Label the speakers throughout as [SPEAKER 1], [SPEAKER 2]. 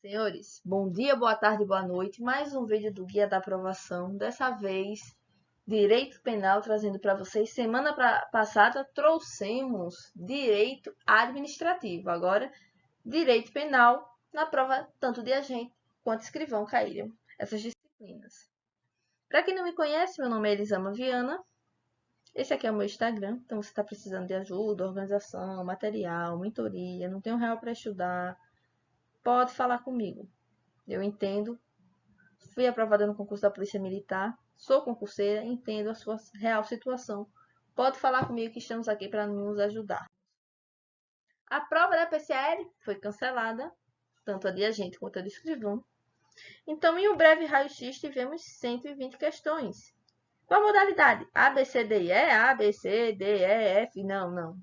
[SPEAKER 1] Senhores, bom dia, boa tarde, boa noite. Mais um vídeo do Guia da Aprovação. Dessa vez, Direito Penal, trazendo para vocês. Semana passada, trouxemos Direito Administrativo. Agora, Direito Penal, na prova tanto de agente quanto escrivão caíram essas disciplinas. Para quem não me conhece, meu nome é Elisama Viana. Esse aqui é o meu Instagram. Então, você está precisando de ajuda, organização, material, mentoria, não tem um real para estudar, pode falar comigo. Eu entendo, fui aprovada no concurso da Polícia Militar, sou concurseira, entendo a sua real situação. Pode falar comigo que estamos aqui para nos ajudar. A prova da PCL foi cancelada, tanto a de agente quanto a de escrivão. Então, em um breve raio-x, tivemos 120 questões. Qual a modalidade? A, B, C, D, E? A, B, C, D, E, F? Não.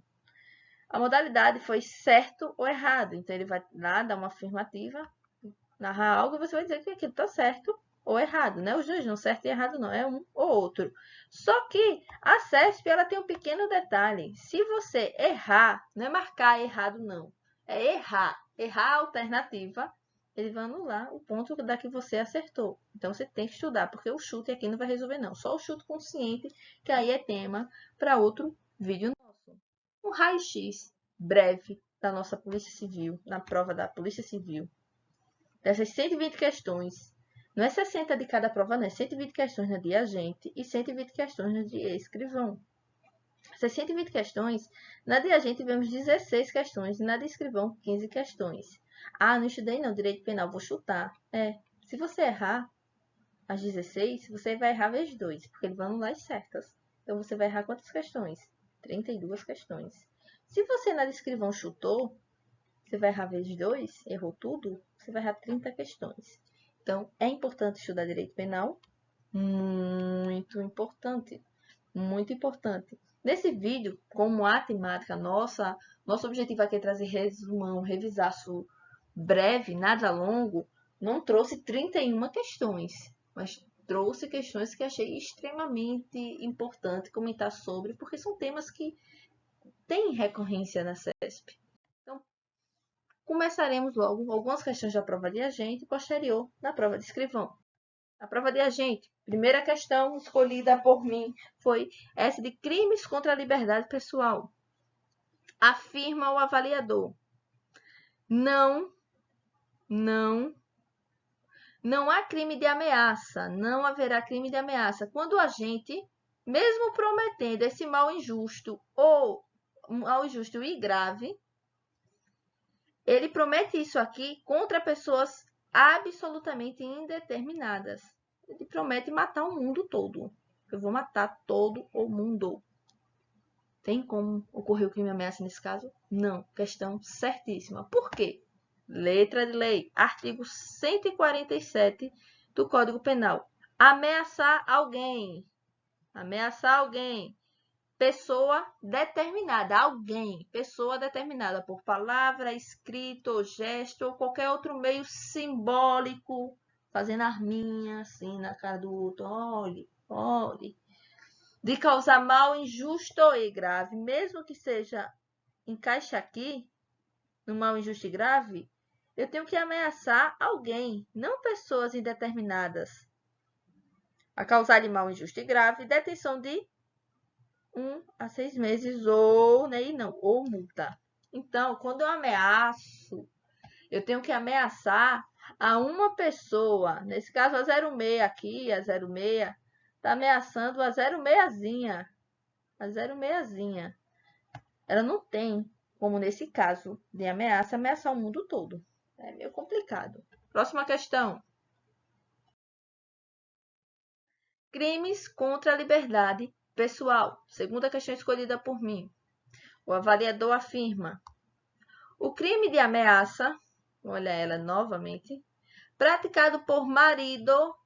[SPEAKER 1] A modalidade foi certo ou errado. Então, ele vai lá dar uma afirmativa, narrar algo e você vai dizer que aquilo está certo ou errado, né? Os dois não, certo e errado não, é um ou outro. Só que a CESP, ela tem um pequeno detalhe. Se você errar, não é marcar errado não, é errar a alternativa, ele vai anular o ponto da que você acertou. Então, você tem que estudar, porque o chute aqui não vai resolver não, só o chute consciente, que aí é tema para outro vídeo nosso. Um raio-x breve da nossa Polícia Civil, na prova da Polícia Civil. Dessas 120 questões, não é 60 de cada prova, não, é 120 questões na de agente e 120 questões na de escrivão. Essas 120 questões, na de agente tivemos 16 questões e na de escrivão 15 questões. Ah, não estudei não, direito penal, vou chutar. Se você errar as 16, você vai errar vezes 2, porque eles vão anular as certas. Então, você vai errar quantas questões? 32 questões. Se você na de escrivão chutou, você vai errar vezes 2, errou tudo, você vai errar 30 questões. Então, é importante estudar direito penal? Muito importante. Muito importante. Nesse vídeo, como a temática nosso objetivo aqui é trazer resumão, revisaço breve, nada longo, não trouxe 31 questões, mas trouxe questões que achei extremamente importante comentar sobre, porque são temas que têm recorrência na CESP. Começaremos logo algumas questões da prova de agente e posterior na prova de escrivão. A prova de agente, primeira questão escolhida por mim foi essa de crimes contra a liberdade pessoal. Afirma o avaliador: não há crime de ameaça, não haverá crime de ameaça. Quando o agente, mesmo prometendo esse mal injusto ou mal injusto e grave, ele promete isso aqui contra pessoas absolutamente indeterminadas. Ele promete matar o mundo todo. Eu vou matar todo o mundo. Tem como ocorrer o crime de ameaça nesse caso? Não. Questão certíssima. Por quê? Letra de lei. Artigo 147 do Código Penal. Ameaçar alguém. Ameaçar alguém. Pessoa determinada, alguém, pessoa determinada por palavra, escrito, gesto ou qualquer outro meio simbólico, fazendo arminha assim na cara do outro, olhe, de causar mal injusto e grave, mesmo que seja, encaixe aqui, no mal injusto e grave, eu tenho que ameaçar alguém, não pessoas indeterminadas, a causar de mal injusto e grave, detenção de 1 a 6 meses ou multa. Então, quando eu ameaço, eu tenho que ameaçar a uma pessoa. Nesse caso, a 06 aqui, a 06, está ameaçando a 06zinha. A 06zinha. Ela não tem, como nesse caso de ameaça, ameaçar o mundo todo. É meio complicado. Próxima questão. Crimes contra a liberdade pessoal. Segunda questão escolhida por mim. O avaliador afirma: o crime de ameaça, olha ela novamente, praticado por marido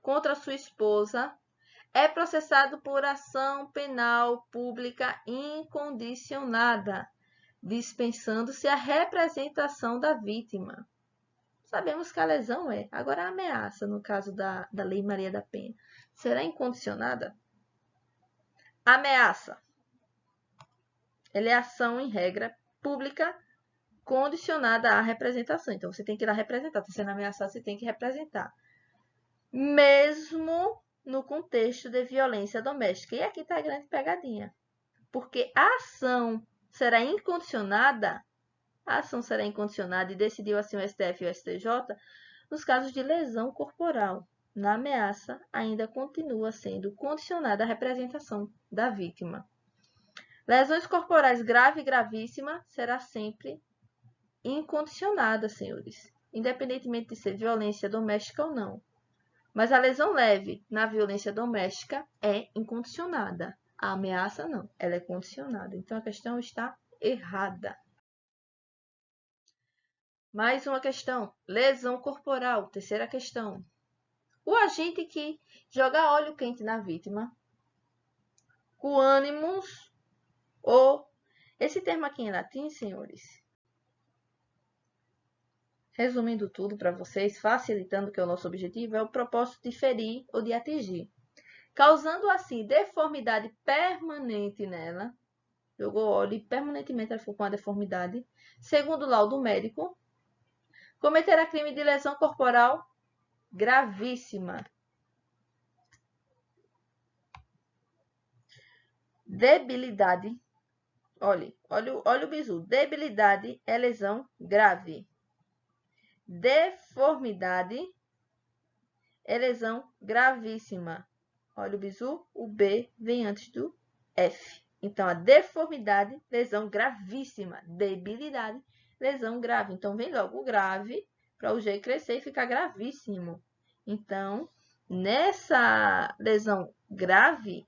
[SPEAKER 1] contra sua esposa, é processado por ação penal pública incondicionada, dispensando-se a representação da vítima. Sabemos que a lesão é. Agora, a ameaça, no caso da Lei Maria da Penha, será incondicionada? Ameaça. Ela é ação, em regra, pública condicionada à representação. Então, você tem que ir lá representar. Está sendo ameaçado, você tem que representar. Mesmo no contexto de violência doméstica. E aqui está a grande pegadinha. Porque a ação será incondicionada, e decidiu assim o STF e o STJ, nos casos de lesão corporal. Na ameaça, ainda continua sendo condicionada à representação da vítima. Lesões corporais grave e gravíssima será sempre incondicionada, senhores, independentemente de ser violência doméstica ou não. Mas a lesão leve na violência doméstica é incondicionada. A ameaça não, ela é condicionada. Então a questão está errada. Mais uma questão. Lesão corporal, terceira questão. O agente que joga óleo quente na vítima, com ânimos ou... Esse termo aqui em latim, senhores, resumindo tudo para vocês, facilitando que é o nosso objetivo, é o propósito de ferir ou de atingir, causando assim deformidade permanente nela. Jogou óleo e permanentemente ela ficou com a deformidade. Segundo o laudo médico, cometerá crime de lesão corporal gravíssima. Debilidade. Olha o bizu. Debilidade é lesão grave. Deformidade é lesão gravíssima. Olha o bizu. O B vem antes do F. Então, a deformidade, lesão gravíssima. Debilidade, lesão grave. Então, vem logo o grave para o G crescer e ficar gravíssimo. Então, nessa lesão grave,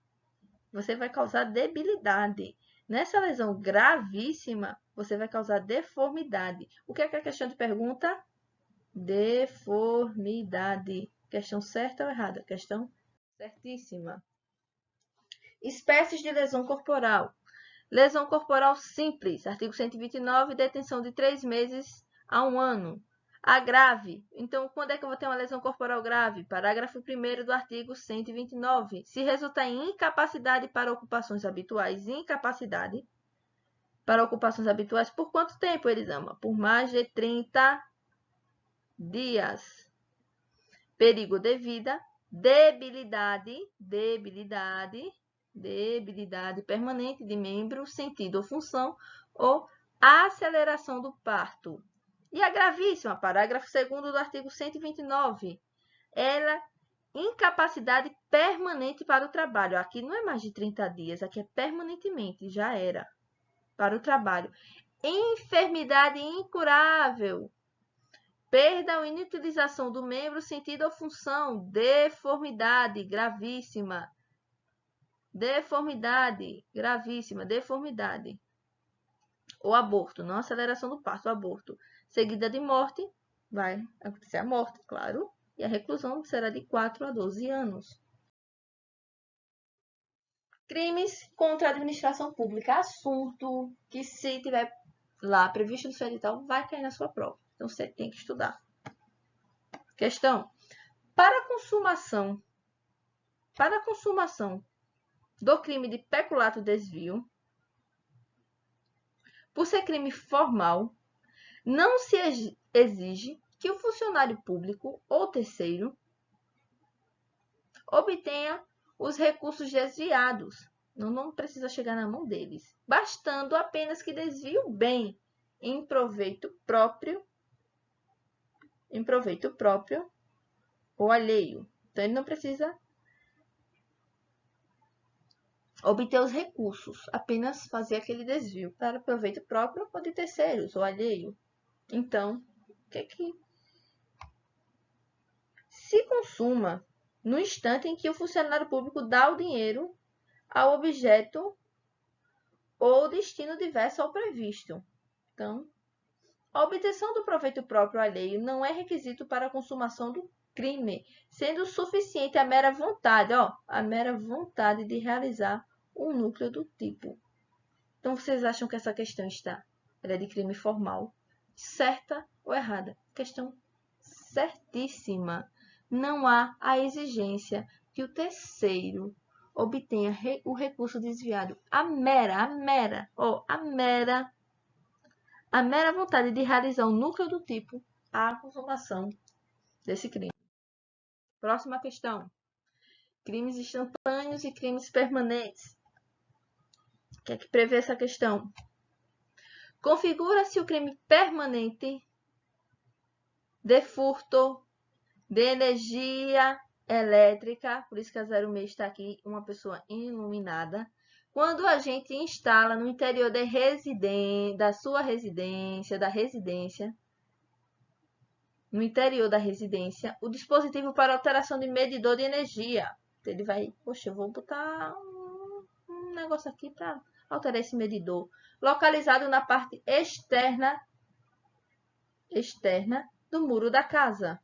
[SPEAKER 1] você vai causar debilidade. Nessa lesão gravíssima, você vai causar deformidade. O que é a questão de pergunta? Deformidade. Questão certa ou errada? Questão certíssima. Espécies de lesão corporal. Lesão corporal simples, artigo 129, detenção de 3 meses a 1 ano. A grave. Então, quando é que eu vou ter uma lesão corporal grave? Parágrafo 1º do artigo 129. Se resultar em incapacidade para ocupações habituais. Incapacidade para ocupações habituais. Por quanto tempo, Elisama? Por mais de 30 dias. Perigo de vida. Debilidade permanente de membro, sentido ou função, ou aceleração do parto. E a gravíssima, parágrafo 2º do artigo 129, ela incapacidade permanente para o trabalho. Aqui não é mais de 30 dias, aqui é permanentemente, já era, para o trabalho. Enfermidade incurável, perda ou inutilização do membro, sentido ou função, deformidade gravíssima. Deformidade gravíssima, deformidade. O aborto, não aceleração do parto, o aborto. Seguida de morte, vai acontecer a morte, claro, e a reclusão será de 4 a 12 anos. Crimes contra a administração pública, assunto que se tiver lá previsto no seu edital, vai cair na sua prova. Então, você tem que estudar. Questão. Para a consumação do crime de peculato desvio, por ser crime formal, não se exige que o funcionário público ou terceiro obtenha os recursos desviados. Não precisa chegar na mão deles, bastando apenas que desvie o bem em proveito próprio ou alheio. Então, ele não precisa obter os recursos, apenas fazer aquele desvio para proveito próprio ou de terceiros ou alheio. Então, o que se consuma no instante em que o funcionário público dá o dinheiro ao objeto ou destino diverso ao previsto. Então, a obtenção do proveito próprio ou alheio não é requisito para a consumação do crime, sendo suficiente a mera vontade, a mera vontade de realizar um núcleo do tipo. Então, vocês acham que essa questão ela é de crime formal? Certa ou errada? Questão certíssima. Não há a exigência que o terceiro obtenha o recurso desviado. A mera a mera vontade de realizar um núcleo do tipo a consumação desse crime. Próxima questão. Crimes instantâneos e crimes permanentes. O que é que prevê essa questão? Configura-se o crime permanente de furto de energia elétrica, por isso que a 06 está aqui, uma pessoa iluminada, quando a gente instala no interior da sua residência, no interior da residência, o dispositivo para alteração de medidor de energia. Ele vai, poxa, eu vou botar um negócio aqui para alterar esse medidor, localizado na parte externa do muro da casa.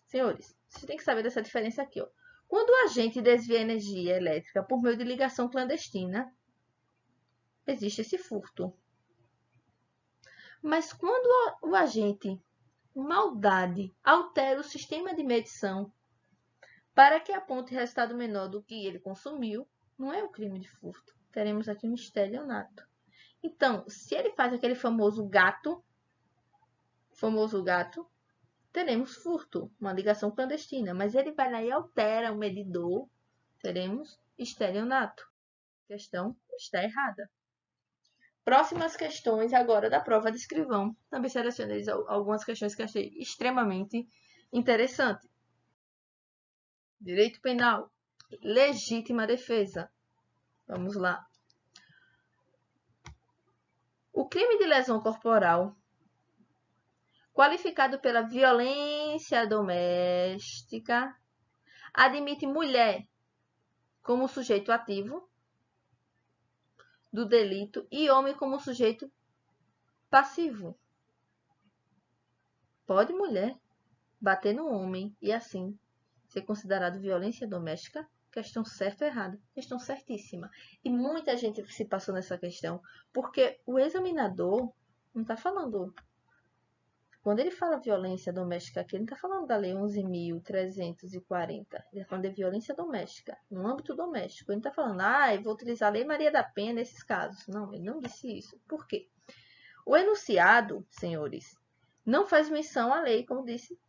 [SPEAKER 1] Senhores, vocês têm que saber dessa diferença aqui, ó. Quando o agente desvia energia elétrica por meio de ligação clandestina, existe esse furto. Mas quando o agente, maldade, altera o sistema de medição para que aponte resultado menor do que ele consumiu, não é um crime de furto. Teremos aqui um estelionato. Então, se ele faz aquele famoso gato, teremos furto, uma ligação clandestina. Mas ele vai lá e altera o medidor, teremos estelionato. A questão está errada. Próximas questões agora da prova de escrivão. Também selecionei algumas questões que achei extremamente interessante. Direito penal. Legítima defesa. Vamos lá. O crime de lesão corporal, qualificado pela violência doméstica, admite mulher como sujeito ativo do delito e homem como sujeito passivo. Pode mulher bater no homem e assim ser considerado violência doméstica? Questão certa ou errada? Questão certíssima. E muita gente se passou nessa questão, porque o examinador não está falando. Quando ele fala violência doméstica aqui, ele não está falando da Lei 11.340. Ele está falando de violência doméstica, no âmbito doméstico. Ele não está falando, eu vou utilizar a Lei Maria da Penha nesses casos. Não, ele não disse isso. Por quê? O enunciado, senhores, não faz menção à lei, como disse,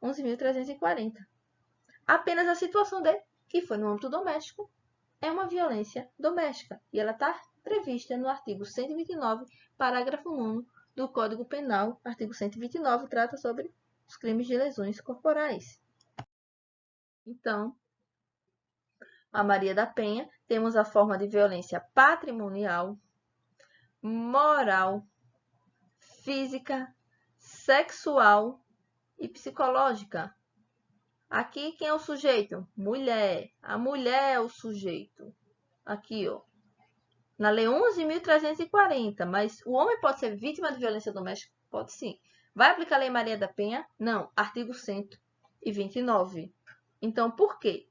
[SPEAKER 1] 11.340. Apenas a situação dele, que foi no âmbito doméstico, é uma violência doméstica. E ela está prevista no artigo 129, parágrafo 9 do Código Penal. Artigo 129 trata sobre os crimes de lesões corporais. Então, a Maria da Penha, temos a forma de violência patrimonial, moral, física, sexual e psicológica. Aqui, quem é o sujeito? Mulher. A mulher é o sujeito. Aqui, ó. Na Lei 11.340. Mas o homem pode ser vítima de violência doméstica? Pode sim. Vai aplicar a Lei Maria da Penha? Não. Artigo 129. Então, por quê?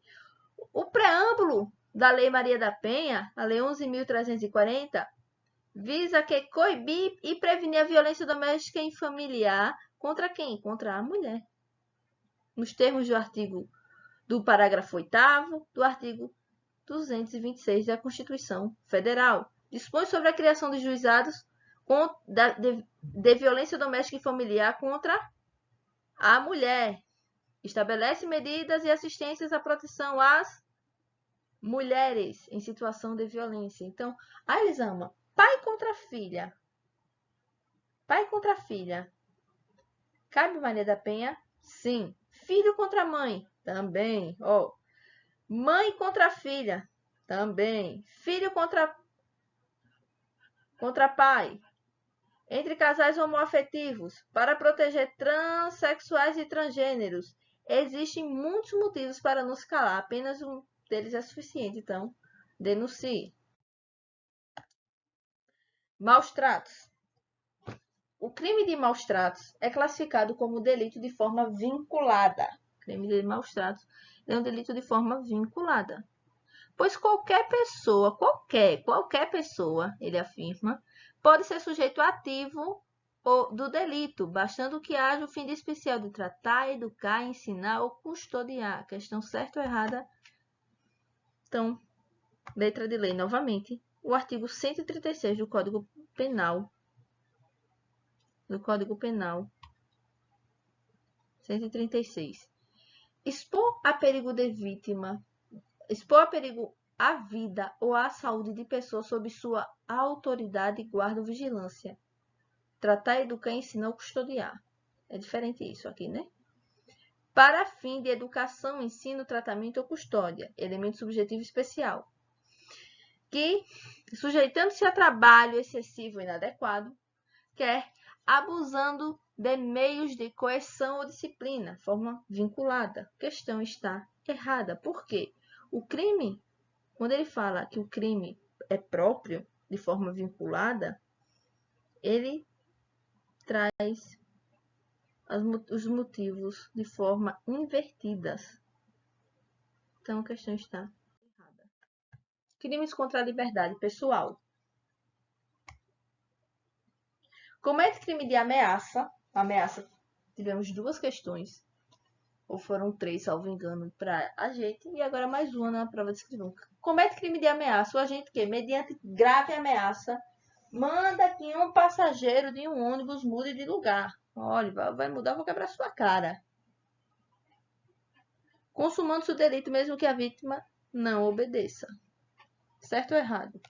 [SPEAKER 1] O preâmbulo da Lei Maria da Penha, a Lei 11.340, visa que coibir e prevenir a violência doméstica e familiar contra quem? Contra a mulher. Nos termos do parágrafo 8º do artigo 226 da Constituição Federal. Dispõe sobre a criação de juizados de violência doméstica e familiar contra a mulher. Estabelece medidas e assistências à proteção às mulheres em situação de violência. Então, Elisama, pai contra filha. Pai contra filha. Cabe Maria da Penha? Sim. Filho contra mãe? Também. Mãe contra filha? Também. Filho contra pai? Entre casais homoafetivos, para proteger transexuais e transgêneros. Existem muitos motivos para não se calar, apenas um deles é suficiente, então denuncie. Maus tratos. O crime de maus tratos é classificado como delito de forma vinculada. O crime de maus tratos é um delito de forma vinculada. Pois qualquer pessoa, qualquer pessoa, ele afirma, pode ser sujeito ativo do delito, bastando que haja o fim especial de tratar, educar, ensinar ou custodiar. Questão certa ou errada? Então, letra de lei novamente. O artigo 136 do Código Penal do Código Penal. 136. Expor a perigo de vítima, expor a perigo a vida ou a saúde de pessoa sob sua autoridade, guarda ou vigilância. Tratar, educar, ensinar ou custodiar. É diferente isso aqui, né? Para fim de educação, ensino, tratamento ou custódia. Elemento subjetivo especial. Que, sujeitando-se a trabalho excessivo ou inadequado, quer abusando de meios de coerção ou disciplina, forma vinculada. A questão está errada. Por quê? O crime, quando ele fala que o crime é próprio, de forma vinculada, ele traz os motivos de forma invertidas. Então, a questão está errada. Crimes contra a liberdade pessoal. Comete crime de ameaça. Ameaça, tivemos duas questões. Ou foram três, salvo engano, para a gente. E agora mais uma na prova de escrivão. Comete crime de ameaça. O agente que, mediante grave ameaça, manda que um passageiro de um ônibus mude de lugar. Olha, vai mudar, vou quebrar sua cara. Consumando-se o delito, mesmo que a vítima não obedeça. Certo ou errado?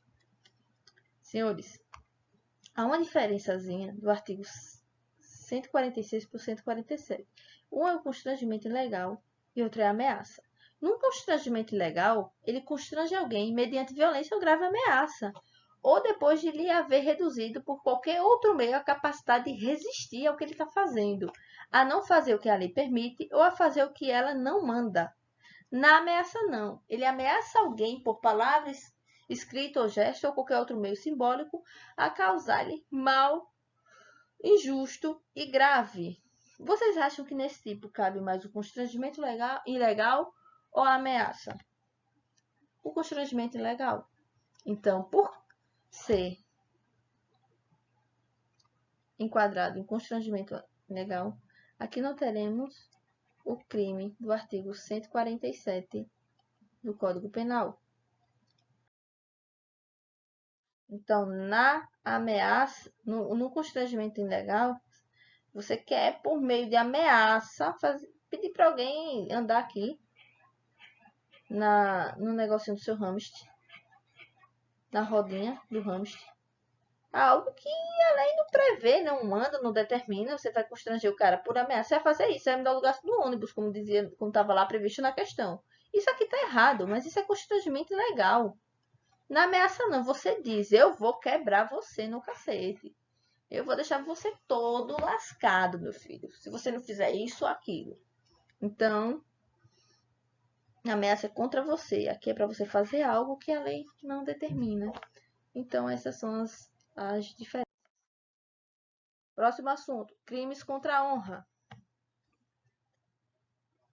[SPEAKER 1] Senhores, há uma diferençazinha do artigo 146 por 147. Um é o constrangimento ilegal e outro é a ameaça. Num constrangimento ilegal, ele constrange alguém mediante violência ou grave ameaça, ou depois de lhe haver reduzido por qualquer outro meio a capacidade de resistir ao que ele está fazendo, a não fazer o que a lei permite ou a fazer o que ela não manda. Na ameaça, não. Ele ameaça alguém por palavras, escrito ou gesto ou qualquer outro meio simbólico a causar-lhe mal injusto e grave. Vocês acham que nesse tipo cabe mais o constrangimento ilegal ou a ameaça? O constrangimento ilegal. Então, por ser enquadrado em constrangimento ilegal, aqui não teremos o crime do artigo 147 do Código Penal. Então, na ameaça, no constrangimento ilegal, você quer, por meio de ameaça, pedir para alguém andar aqui no negocinho do seu hamster, na rodinha do hamster. Algo que a lei não prevê, não manda, não determina. Você vai constranger o cara por ameaça. Você vai fazer isso, você vai mudar o lugar do ônibus, como estava lá previsto na questão. Isso aqui está errado, mas isso é constrangimento ilegal. Na ameaça não, você diz, eu vou quebrar você no cacete. Eu vou deixar você todo lascado, meu filho. Se você não fizer isso ou aquilo. Então, a ameaça é contra você. Aqui é para você fazer algo que a lei não determina. Então, essas são as diferenças. Próximo assunto. Crimes contra a honra.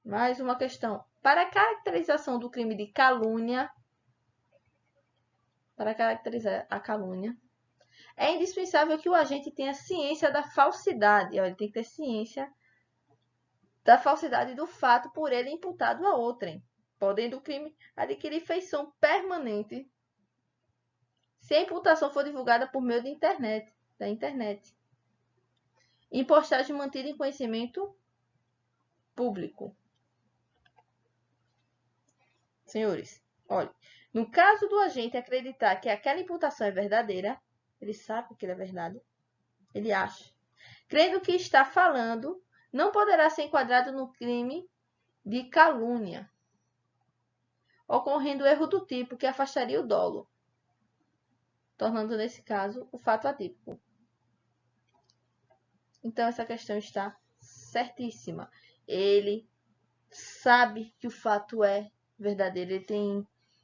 [SPEAKER 1] Mais uma questão. Para a caracterização do crime de calúnia, para caracterizar a calúnia, é indispensável que o agente tenha ciência da falsidade. Ele tem que ter ciência da falsidade do fato por ele imputado a outrem, podendo o crime adquirir feição permanente se a imputação for divulgada por meio da internet. Em postagem mantida em conhecimento público. Senhores, olha, no caso do agente acreditar que aquela imputação é verdadeira, ele sabe que é verdade, ele acha. Crendo que está falando, não poderá ser enquadrado no crime de calúnia, ocorrendo erro do tipo que afastaria o dolo, tornando nesse caso o fato atípico. Então essa questão está certíssima. Ele sabe que o fato é verdadeiro,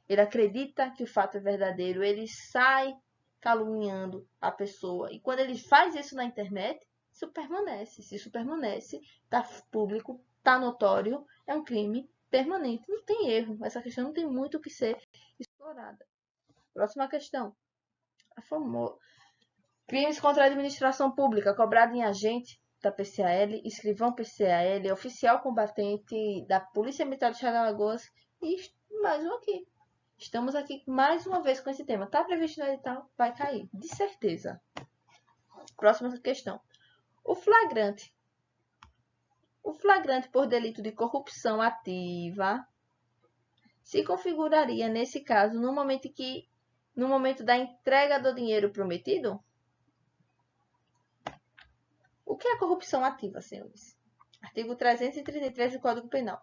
[SPEAKER 1] ele acredita que o fato é verdadeiro, ele sai caluniando a pessoa. E quando ele faz isso na internet, isso permanece. Se isso permanece, está público, está notório, é um crime permanente. Não tem erro. Essa questão não tem muito o que ser explorada. Próxima questão. A famosa. Crimes contra a administração pública, cobrado em agente da PCAL, escrivão PCAL, oficial combatente da Polícia Militar do Estado de Alagoas e mais um aqui. Estamos aqui mais uma vez com esse tema. Está previsto no edital? Vai cair, de certeza. Próxima questão. O flagrante. O flagrante por delito de corrupção ativa se configuraria, nesse caso, no momento da entrega do dinheiro prometido? O que é corrupção ativa, senhores? Artigo 333 do Código Penal.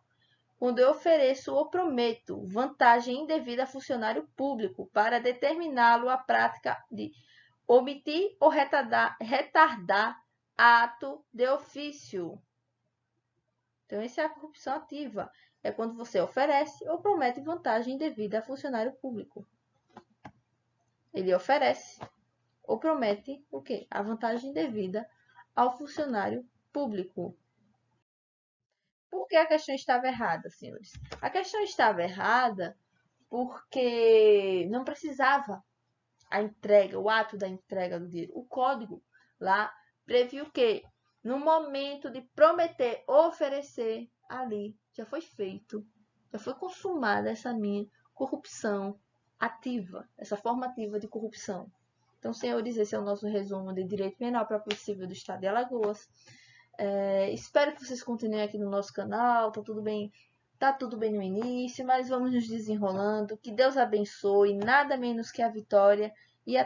[SPEAKER 1] Quando eu ofereço ou prometo vantagem indevida a funcionário público para determiná-lo à prática de omitir ou retardar ato de ofício. Então, essa é a corrupção ativa. É quando você oferece ou promete vantagem indevida a funcionário público. Ele oferece ou promete o quê? A vantagem indevida ao funcionário público. Por que a questão estava errada, senhores? A questão estava errada porque não precisava a entrega, o ato da entrega do dinheiro. O código lá previu que no momento de prometer oferecer, ali já foi feito, já foi consumada essa minha corrupção ativa, essa forma ativa de corrupção. Então, senhores, esse é o nosso resumo de Direito Penal Próprio Civil do Estado de Alagoas. Espero que vocês continuem aqui no nosso canal, tá tudo bem no início, mas vamos nos desenrolando. Que Deus abençoe, nada menos que a vitória e a